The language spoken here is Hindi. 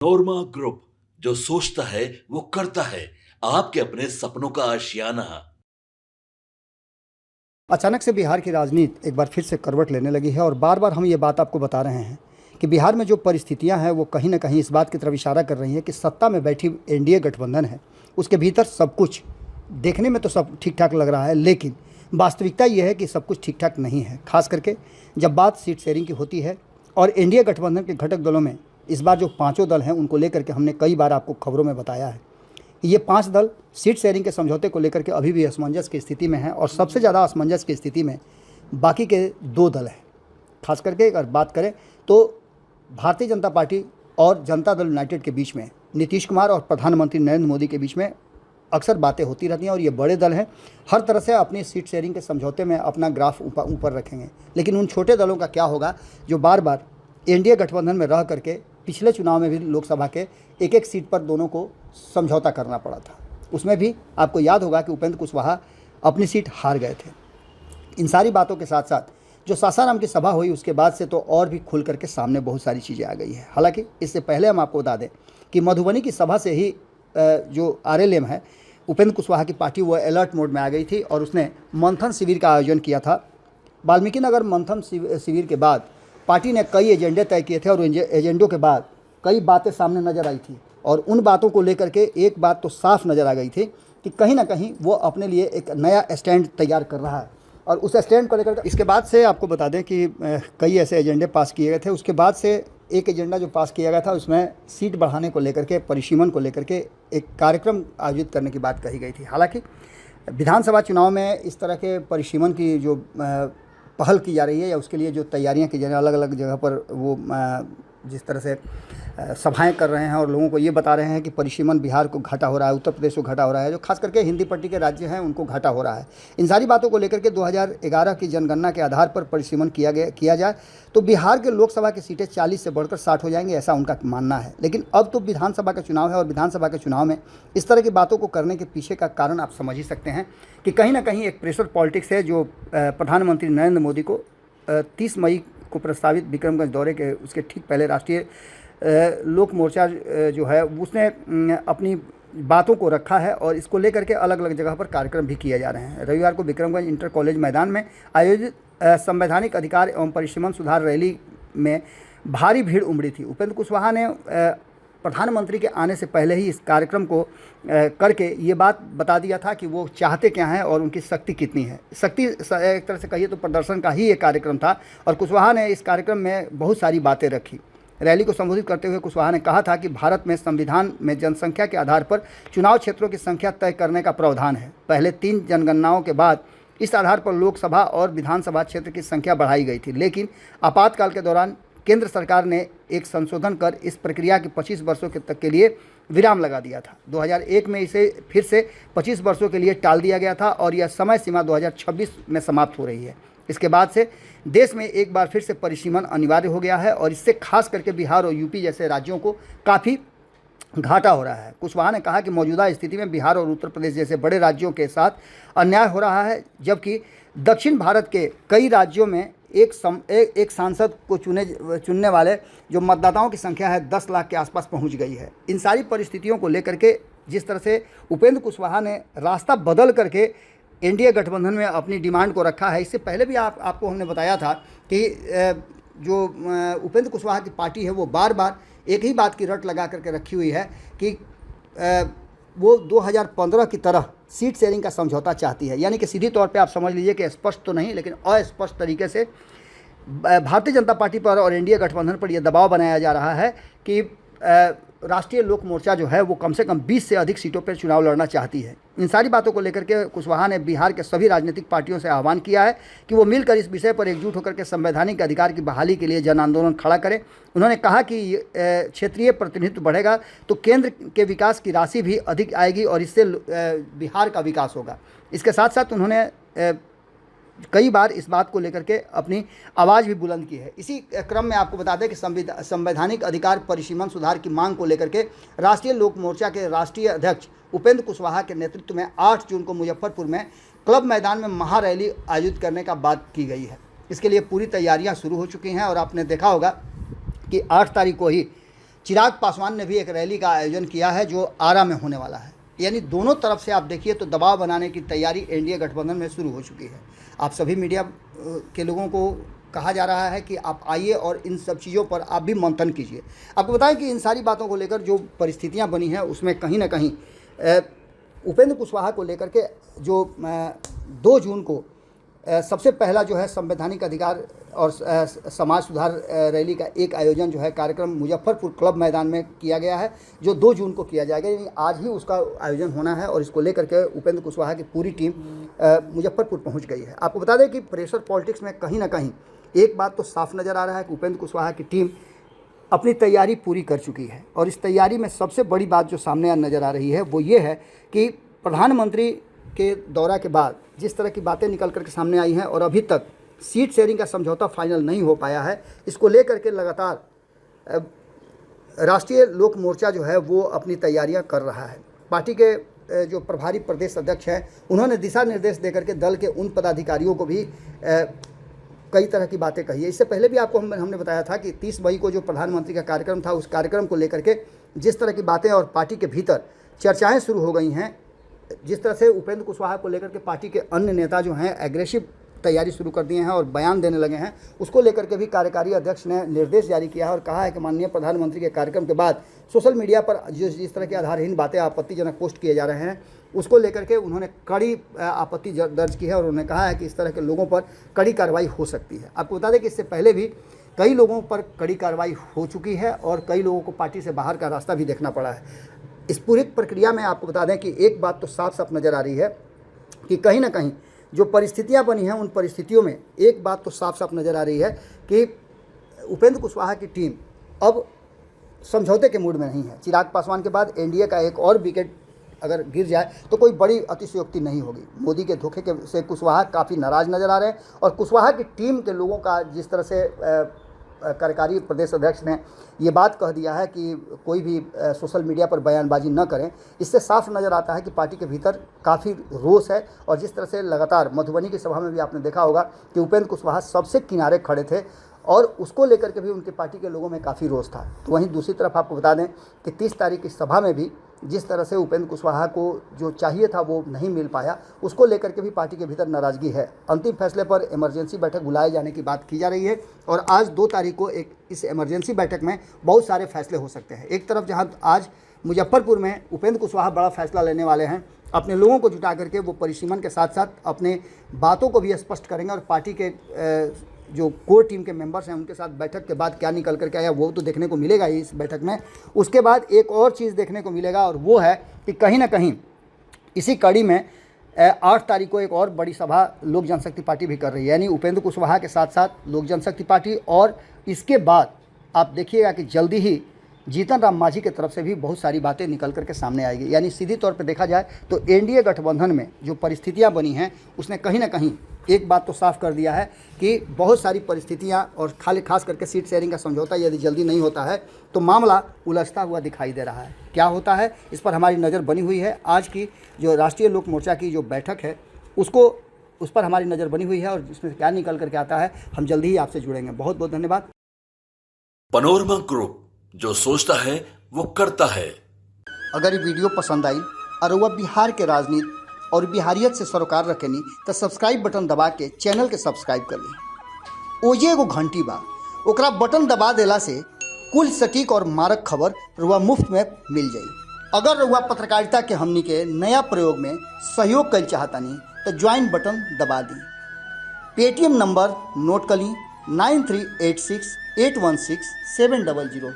नोरमा ग्रुप, जो सोचता है वो करता है। आपके अपने सपनों का आशियाना। अचानक से बिहार की राजनीति एक बार फिर से करवट लेने लगी है और बार बार हम ये बात आपको बता रहे हैं कि बिहार में जो परिस्थितियां हैं वो कहीं ना कहीं इस बात की तरफ इशारा कर रही हैं कि सत्ता में बैठी एनडीए गठबंधन है, उसके भीतर सब कुछ देखने में तो सब ठीक ठाक लग रहा है, लेकिन वास्तविकता ये है कि सब कुछ ठीक ठाक नहीं है। खास करके जब बात सीट शेयरिंग की होती है और एनडीए गठबंधन के घटक दलों में इस बार जो पाँचों दल हैं उनको लेकर के हमने कई बार आपको खबरों में बताया है। ये 5 दल सीट शेयरिंग के समझौते को लेकर के अभी भी असमंजस की स्थिति में हैं और सबसे ज़्यादा असमंजस की स्थिति में बाकी के 2 दल हैं। खास करके अगर बात करें तो भारतीय जनता पार्टी और जनता दल यूनाइटेड के बीच में, नीतीश कुमार और प्रधानमंत्री नरेंद्र मोदी के बीच में अक्सर बातें होती रहती हैं और ये बड़े दल हैं, हर तरह से अपनी सीट शेयरिंग के समझौते में अपना ग्राफ ऊपर रखेंगे। लेकिन उन छोटे दलों का क्या होगा जो बार बार एनडीए गठबंधन में रह करके पिछले चुनाव में भी लोकसभा के एक सीट पर दोनों को समझौता करना पड़ा था। उसमें भी आपको याद होगा कि उपेंद्र कुशवाहा अपनी सीट हार गए थे। इन सारी बातों के साथ साथ जो सासाराम की सभा हुई उसके बाद से तो और भी खुल करके सामने बहुत सारी चीज़ें आ गई हैं। हालांकि इससे पहले हम आपको बता दें कि मधुबनी की सभा से ही जो आरएलएम है, उपेंद्र कुशवाहा की पार्टी, वो अलर्ट मोड में आ गई थी और उसने मंथन शिविर का आयोजन किया था। वाल्मीकि नगर मंथन शिविर के बाद पार्टी ने कई एजेंडे तय किए थे और एजेंडों के बाद कई बातें सामने नजर आई थी और उन बातों को लेकर के एक बात तो साफ नज़र आ गई थी कि कहीं ना कहीं वो अपने लिए एक नया स्टैंड तैयार कर रहा है और उस स्टैंड को लेकर इसके बाद से आपको बता दें कि कई ऐसे एजेंडे पास किए गए थे। उसके बाद से एक एजेंडा जो पास किया गया था उसमें सीट बढ़ाने को लेकर के, परिसीमन को लेकर के एक कार्यक्रम आयोजित करने की बात कही गई थी। हालांकि विधानसभा चुनाव में इस तरह के परिसीमन की जो पहल की जा रही है या उसके लिए जो तैयारियां की जा रही हैं, अलग अलग जगह पर वो जिस तरह से सभाएं कर रहे हैं और लोगों को ये बता रहे हैं कि परिसीमन बिहार को घाटा हो रहा है, उत्तर प्रदेश को घाटा हो रहा है, जो खास करके हिंदी पट्टी के राज्य हैं उनको घाटा हो रहा है। इन सारी बातों को लेकर के 2011 की जनगणना के आधार पर परिसीमन किया जाए तो बिहार के लोकसभा की सीटें 40 से बढ़कर 60 हो जाएंगी, ऐसा उनका मानना है। लेकिन अब तो विधानसभा का चुनाव है और विधानसभा के चुनाव में इस तरह की बातों को करने के पीछे का कारण आप समझ ही सकते हैं कि कहीं ना कहीं एक प्रेशर पॉलिटिक्स है जो प्रधानमंत्री नरेंद्र मोदी को 30 मई को प्रस्तावित विक्रमगंज दौरे के उसके ठीक पहले राष्ट्रीय लोक मोर्चा जो है उसने अपनी बातों को रखा है और इसको लेकर के अलग अलग जगह पर कार्यक्रम भी किए जा रहे हैं। रविवार को विक्रमगंज इंटर कॉलेज मैदान में आयोजित संवैधानिक अधिकार एवं परिसीमन सुधार रैली में भारी भीड़ उमड़ी थी। उपेंद्र कुशवाहा ने प्रधानमंत्री के आने से पहले ही इस कार्यक्रम को करके ये बात बता दिया था कि वो चाहते क्या हैं और उनकी शक्ति कितनी है। शक्ति एक तरह से कहिए तो प्रदर्शन का ही एक कार्यक्रम था और कुशवाहा ने इस कार्यक्रम में बहुत सारी बातें रखी। रैली को संबोधित करते हुए कुशवाहा ने कहा था कि भारत में संविधान में जनसंख्या के आधार पर चुनाव क्षेत्रों की संख्या तय करने का प्रावधान है। पहले 3 जनगणनाओं के बाद इस आधार पर लोकसभा और विधानसभा क्षेत्र की संख्या बढ़ाई गई थी, लेकिन आपातकाल के दौरान केंद्र सरकार ने एक संशोधन कर इस प्रक्रिया के 25 वर्षों तक के लिए विराम लगा दिया था। 2001 में इसे फिर से 25 वर्षों के लिए टाल दिया गया था और यह समय सीमा 2026 में समाप्त हो रही है। इसके बाद से देश में एक बार फिर से परिसीमन अनिवार्य हो गया है और इससे खास करके बिहार और यूपी जैसे राज्यों को काफ़ी घाटा हो रहा है। कुशवाहा ने कहा कि मौजूदा स्थिति में बिहार और उत्तर प्रदेश जैसे बड़े राज्यों के साथ अन्याय हो रहा है, जबकि दक्षिण भारत के कई राज्यों में एक सांसद को चुनने वाले जो मतदाताओं की संख्या है 10 लाख के आसपास पहुंच गई है। इन सारी परिस्थितियों को लेकर के जिस तरह से उपेंद्र कुशवाहा ने रास्ता बदल करके एनडीए गठबंधन में अपनी डिमांड को रखा है। इससे पहले भी आपको हमने बताया था कि जो उपेंद्र कुशवाहा की पार्टी है वो बार बार एक ही बात की रट लगा करके रखी हुई है कि वो 2015 की तरह सीट शेयरिंग का समझौता चाहती है। यानी कि सीधी तौर पे आप समझ लीजिए कि स्पष्ट तो नहीं लेकिन अस्पष्ट तरीके से भारतीय जनता पार्टी पर और एनडीए गठबंधन पर यह दबाव बनाया जा रहा है कि राष्ट्रीय लोक मोर्चा जो है वो कम से कम 20 से अधिक सीटों पर चुनाव लड़ना चाहती है। इन सारी बातों को लेकर के कुशवाहा ने बिहार के सभी राजनीतिक पार्टियों से आह्वान किया है कि वो मिलकर इस विषय पर एकजुट होकर के संवैधानिक अधिकार की बहाली के लिए जन आंदोलन खड़ा करें। उन्होंने कहा कि क्षेत्रीय प्रतिनिधित्व बढ़ेगा तो केंद्र के विकास की राशि भी अधिक आएगी और इससे बिहार का विकास होगा। इसके साथ साथ उन्होंने कई बार इस बात को लेकर के अपनी आवाज़ भी बुलंद की है। इसी क्रम में आपको बता दें कि संवैधानिक अधिकार परिसीमन सुधार की मांग को लेकर के राष्ट्रीय लोक मोर्चा के राष्ट्रीय अध्यक्ष उपेंद्र कुशवाहा के नेतृत्व में 8 जून को मुजफ्फरपुर में क्लब मैदान में महारैली आयोजित करने का बात की गई है। इसके लिए पूरी तैयारियां शुरू हो चुकी हैं और आपने देखा होगा कि 8 तारीख को ही चिराग पासवान ने भी एक रैली का आयोजन किया है जो आरा में होने वाला है। यानी दोनों तरफ से आप देखिए तो दबाव बनाने की तैयारी एनडीए गठबंधन में शुरू हो चुकी है। आप सभी मीडिया के लोगों को कहा जा रहा है कि आप आइए और इन सब चीज़ों पर आप भी मंथन कीजिए। आपको बताएं कि इन सारी बातों को लेकर जो परिस्थितियां बनी हैं उसमें कहीं ना कहीं उपेंद्र कुशवाहा को लेकर के जो 2 जून को सबसे पहला जो है संवैधानिक अधिकार और समाज सुधार रैली का एक आयोजन जो है कार्यक्रम मुजफ्फरपुर क्लब मैदान में किया गया है, जो 2 जून को किया जाएगा। यानी आज ही उसका आयोजन होना है और इसको लेकर के उपेंद्र कुशवाहा की पूरी टीम मुजफ्फरपुर पहुंच गई है। आपको बता दें कि प्रेशर पॉलिटिक्स में कहीं ना कहीं एक बात तो साफ नज़र आ रहा है कि उपेंद्र कुशवाहा की टीम अपनी तैयारी पूरी कर चुकी है। और इस तैयारी में सबसे बड़ी बात जो सामने नज़र आ रही है वो ये है कि प्रधानमंत्री के दौरा के बाद जिस तरह की बातें निकल करके सामने आई हैं और अभी तक सीट शेयरिंग का समझौता फाइनल नहीं हो पाया है, इसको लेकर के लगातार राष्ट्रीय लोक मोर्चा जो है वो अपनी तैयारियां कर रहा है। पार्टी के जो प्रभारी प्रदेश अध्यक्ष हैं उन्होंने दिशा निर्देश देकर के दल के उन पदाधिकारियों को भी कई तरह की बातें कही है। इससे पहले भी आपको हमने बताया था कि 30 मई को जो प्रधानमंत्री का कार्यक्रम था उस कार्यक्रम को लेकर के जिस तरह की बातें और पार्टी के भीतर चर्चाएं शुरू हो गई हैं, जिस तरह से उपेंद्र कुशवाहा को लेकर के पार्टी के अन्य नेता जो हैं एग्रेसिव तैयारी शुरू कर दिए हैं और बयान देने लगे हैं, उसको लेकर के भी कार्यकारी अध्यक्ष ने निर्देश जारी किया है और कहा है कि माननीय प्रधानमंत्री के कार्यक्रम के बाद सोशल मीडिया पर जिस तरह की आधारहीन बातें आपत्तिजनक पोस्ट किए जा रहे हैं उसको लेकर के उन्होंने कड़ी आपत्ति दर्ज की है और उन्होंने कहा है कि इस तरह के लोगों पर कड़ी कार्रवाई हो सकती है। आपको बता दें कि इससे पहले भी कई लोगों पर कड़ी कार्रवाई हो चुकी है और कई लोगों को पार्टी से बाहर का रास्ता भी देखना पड़ा है। इस पूरी प्रक्रिया में आपको बता दें कि एक बात तो साफ साफ नज़र आ रही है कि कहीं ना कहीं जो परिस्थितियां बनी हैं उन परिस्थितियों में एक बात तो साफ साफ नज़र आ रही है कि उपेंद्र कुशवाहा की टीम अब समझौते के मूड में नहीं है। चिराग पासवान के बाद एनडीए का एक और विकेट अगर गिर जाए तो कोई बड़ी अतिशयोक्ति नहीं होगी। मोदी के धोखे के से कुशवाहा काफ़ी नाराज़ नज़र आ रहे हैं और कुशवाहा की टीम के लोगों का जिस तरह से कार्यकारी प्रदेश अध्यक्ष ने ये बात कह दिया है कि कोई भी सोशल मीडिया पर बयानबाजी न करें, इससे साफ नज़र आता है कि पार्टी के भीतर काफ़ी रोष है। और जिस तरह से लगातार मधुबनी की सभा में भी आपने देखा होगा कि उपेंद्र कुशवाहा सबसे किनारे खड़े थे और उसको लेकर के भी उनकी पार्टी के लोगों में काफ़ी रोष था। तो वहीं दूसरी तरफ आपको बता दें कि 30 तारीख की सभा में भी जिस तरह से उपेंद्र कुशवाहा को जो चाहिए था वो नहीं मिल पाया, उसको लेकर के भी पार्टी के भीतर नाराज़गी है। अंतिम फैसले पर इमरजेंसी बैठक बुलाए जाने की बात की जा रही है और आज 2 तारीख को इस इमरजेंसी बैठक में बहुत सारे फैसले हो सकते हैं। एक तरफ जहां आज मुजफ्फरपुर में उपेंद्र कुशवाहा बड़ा फैसला लेने वाले हैं, अपने लोगों को जुटा करके वो परिसीमन के साथ साथ अपने बातों को भी स्पष्ट करेंगे और पार्टी के जो कोर टीम के मेंबर्स हैं उनके साथ बैठक के बाद क्या निकल करके आया वो तो देखने को मिलेगा ही इस बैठक में। उसके बाद एक और चीज़ देखने को मिलेगा और वो है कि कहीं ना कहीं इसी कड़ी में 8 तारीख को एक और बड़ी सभा लोक जनशक्ति पार्टी भी कर रही है, यानी उपेंद्र कुशवाहा के साथ साथ लोक जनशक्ति पार्टी। और इसके बाद आप देखिएगा कि जल्दी ही जीतन राम मांझी की तरफ से भी बहुत सारी बातें निकल करके सामने आएगी। यानी सीधी तौर पर देखा जाए तो एनडीए गठबंधन में जो परिस्थितियां बनी हैं उसने कहीं ना कहीं एक बात तो साफ कर दिया है कि बहुत सारी परिस्थितियां और खास करके सीट शेयरिंग का समझौता यदि जल्दी नहीं होता है तो मामला उलझता हुआ दिखाई दे रहा है। क्या होता है इस पर हमारी नज़र बनी हुई है। आज की जो राष्ट्रीय लोक मोर्चा की जो बैठक है उस पर हमारी नज़र बनी हुई है और इसमें क्या निकल करके आता है हम जल्दी ही आपसे जुड़ेंगे। बहुत बहुत धन्यवाद। पनोरमा ग्रुप, जो सोचता है वो करता है। अगर ये वीडियो पसंद आई और वह बिहार के राजनीति और बिहारियत से सरोकार रखेनी तो सब्सक्राइब बटन दबा के चैनल के सब्सक्राइब कर ली। ओजे एगो घंटी बा, ओकरा बटन दबा देला से कुल सटीक और मारक खबर रुआ मुफ्त में मिल जाई। अगर रुआ पत्रकारिता के हमनी के नया प्रयोग में सहयोग कर चाहतानी तो ज्वाइन बटन दबा दी। पेटीएम नंबर नोट कर ली 9386816700।